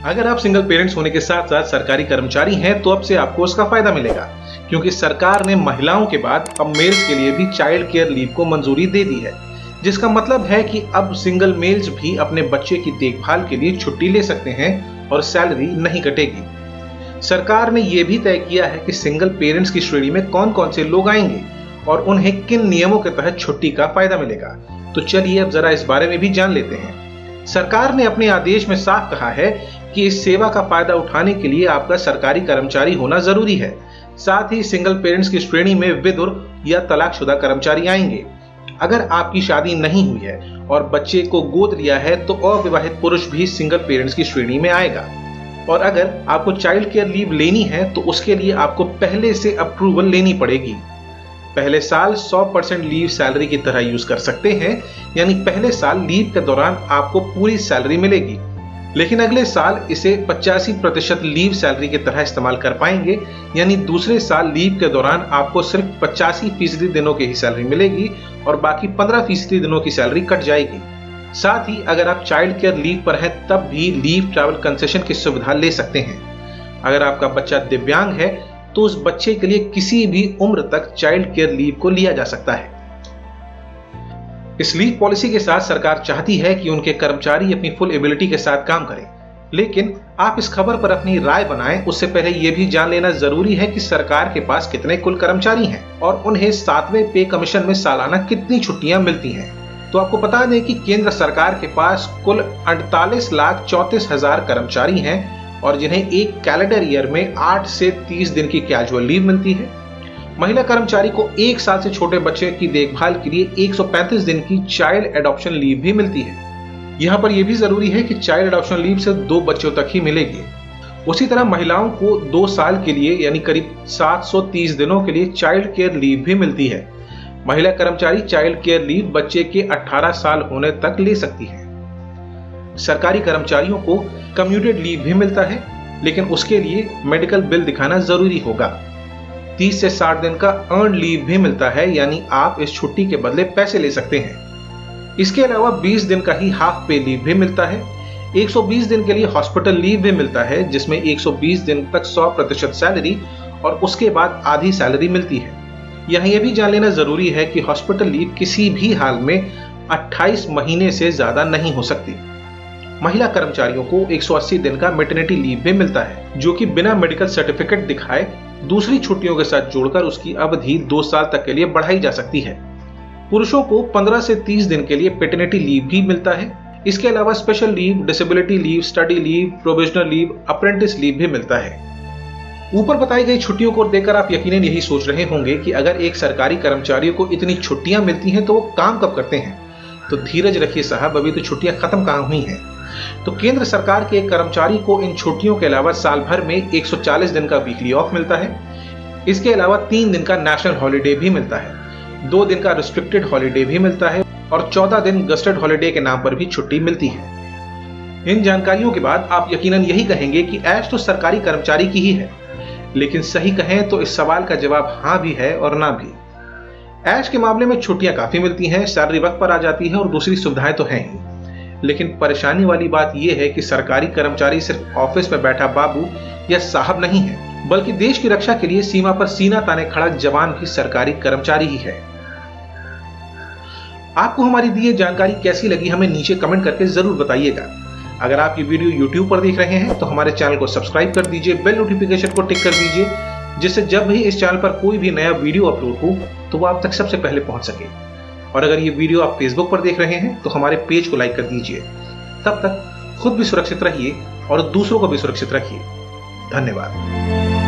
अगर आप single parents होने के साथ साथ सरकारी कर्मचारी हैं तो अब से आपको उसका फायदा मिलेगा, क्योंकि सरकार ने महिलाओं के बाद अब मेल्स के लिए भी चाइल्ड केयर लीव को मंजूरी दे दी है, जिसका मतलब है कि अब सिंगल मेल्स भी अपने बच्चे की देखभाल के लिए छुट्टी ले सकते हैं और सैलरी नहीं कटेगी। सरकार ने यह भी तय किया है कि सिंगल पेरेंट्स की श्रेणी में कौन कौन से लोग आएंगे और उन्हें किन नियमों के तहत छुट्टी का फायदा मिलेगा। तो चलिए अब जरा इस बारे में भी जान लेते हैं। सरकार ने अपने आदेश में साफ कहा है कि इस सेवा का फायदा उठाने के लिए आपका सरकारी कर्मचारी होना जरूरी है। साथ ही सिंगल पेरेंट्स की श्रेणी में विधुर या तलाकशुदा कर्मचारी आएंगे। अगर आपकी शादी नहीं हुई है और बच्चे को गोद लिया है तो अविवाहित पुरुष भी सिंगल पेरेंट्स की श्रेणी में आएगा। और अगर आपको चाइल्ड केयर लीव लेनी है तो उसके लिए आपको पहले से अप्रूवल लेनी पड़ेगी। पहले साल 100% लीव सैलरी की तरह यूज कर सकते हैं, यानी पहले साल लीव के दौरान आपको पूरी सैलरी मिलेगी, लेकिन अगले साल इसे 85% लीव सैलरी की तरह इस्तेमाल कर पाएंगे, यानी दूसरे साल लीव के दौरान आपको सिर्फ 85% दिनों की ही सैलरी मिलेगी और बाकी 15% दिनों की सैलरी कट जाएगी। साथ ही अगर आप चाइल्ड केयर लीव पर हैं तब भी लीव ट्रैवल कंसेशन की सुविधा ले सकते हैं। अगर आपका बच्चा दिव्यांग है तो उस बच्चे के लिए किसी भी उम्र तक चाइल्ड केयर लीव को लिया जा सकता है। इस लीव पॉलिसी के साथ सरकार चाहती है कि उनके कर्मचारी अपनी फुल एबिलिटी के साथ काम करें, लेकिन आप इस खबर पर अपनी राय बनाएं उससे पहले यह भी जान लेना जरूरी है कि सरकार के पास कितने कुल कर्मचारी हैं और उन्हें 7वें पे कमीशन में सालाना कितनी छुट्टियां मिलती हैं। तो आपको बता दें कि केंद्र सरकार के पास कुल 48,34,000 कर्मचारी हैं और जिन्हें एक कैलेंडर ईयर में 8 से 30 दिन की कैजुअल लीव मिलती है। महिला कर्मचारी को 1 साल से छोटे बच्चे की देखभाल के लिए 135 दिन की चाइल्ड एडॉप्शन लीव भी मिलती है। यहाँ पर यह भी जरूरी है कि चाइल्ड एडॉप्शन लीव से 2 बच्चों तक ही मिलेगी। उसी तरह महिलाओं को 2 साल के लिए यानी करीब 730 दिनों के लिए चाइल्ड केयर लीव भी मिलती है। महिला कर्मचारी चाइल्ड केयर लीव बच्चे के 18 साल होने तक ले सकती है। सरकारी कर्मचारियों को कम्यूटेड लीव भी मिलता है, लेकिन उसके लिए मेडिकल बिल दिखाना जरूरी होगा। 30 से 60 दिन का अर्न लीव भी मिलता है, यानी आप इस छुट्टी के बदले पैसे ले सकते हैं। इसके अलावा 20 दिन का ही हाफ पे लीव भी मिलता है। 120 दिन के लिए हॉस्पिटल लीव भी मिलता है, जिसमें 120 दिन तक 100% सैलरी और उसके बाद आधी सैलरी मिलती है। यहाँ यह भी जान लेना जरूरी है कि हॉस्पिटल लीव किसी भी हाल में 28 महीने से ज्यादा नहीं हो सकती। महिला कर्मचारियों को 180 दिन का मैटरनिटी लीव भी मिलता है, जो कि बिना मेडिकल सर्टिफिकेट दिखाए दूसरी छुट्टियों के साथ जोड़कर उसकी अवधि 2 साल तक के लिए बढ़ाई जा सकती है। पुरुषों को 15 से 30 दिन के लिए पैटर्निटी लीव भी मिलता है। इसके अलावा special leave, disability leave, study leave, provisional leave, apprentice leave भी मिलता है। ऊपर बताई गई छुट्टियों को देखकर आप यकीनन यही सोच रहे होंगे कि अगर एक सरकारी कर्मचारी को इतनी छुट्टियां मिलती हैं तो वो काम कब करते हैं। तो धीरज रखिए साहब, अभी तो छुट्टियां खत्म कहां हुई हैं। तो केंद्र सरकार के एक कर्मचारी को इन छुट्टियों के अलावा साल भर में 140 दिन का वीकली ऑफ मिलता है। इसके अलावा 3 दिन का नेशनल हॉलिडे भी मिलता है, 2 दिन का रिस्ट्रिक्टेड हॉलिडे भी मिलता है और 14 दिन गस्टेड हॉलिडे के नाम पर भी छुट्टी मिलती है। इन जानकारियों के बाद आप यकीनन यही कहेंगे कि ऐश तो सरकारी कर्मचारी की ही है, लेकिन सही कहें तो इस सवाल का जवाब हाँ भी है और ना भी। ऐश के मामले में छुट्टियां काफी मिलती हैं, सैलरी वक्त पर आ जाती है और दूसरी सुविधाएं तो हैं ही, लेकिन परेशानी वाली बात यह है कि सरकारी कर्मचारी सिर्फ ऑफिस में बैठा बाबू या साहब नहीं है, बल्कि देश की रक्षा के लिए सीमा पर सीना ताने खड़ा जवान भी सरकारी कर्मचारी ही है। आपको हमारी दी जानकारी कैसी लगी हमें नीचे कमेंट करके जरूर बताइएगा। अगर आप ये वीडियो YouTube पर देख रहे हैं तो हमारे चैनल को सब्सक्राइब कर दीजिए, बेल नोटिफिकेशन को टिक कर दीजिए, जिससे जब भी इस चैनल पर कोई भी नया वीडियो अपलोड हो तो वो आप तक सबसे पहले पहुंच सके। और अगर ये वीडियो आप फेसबुक पर देख रहे हैं तो हमारे पेज को लाइक कर दीजिए। तब तक खुद भी सुरक्षित रहिए और दूसरों को भी सुरक्षित रखिए। धन्यवाद।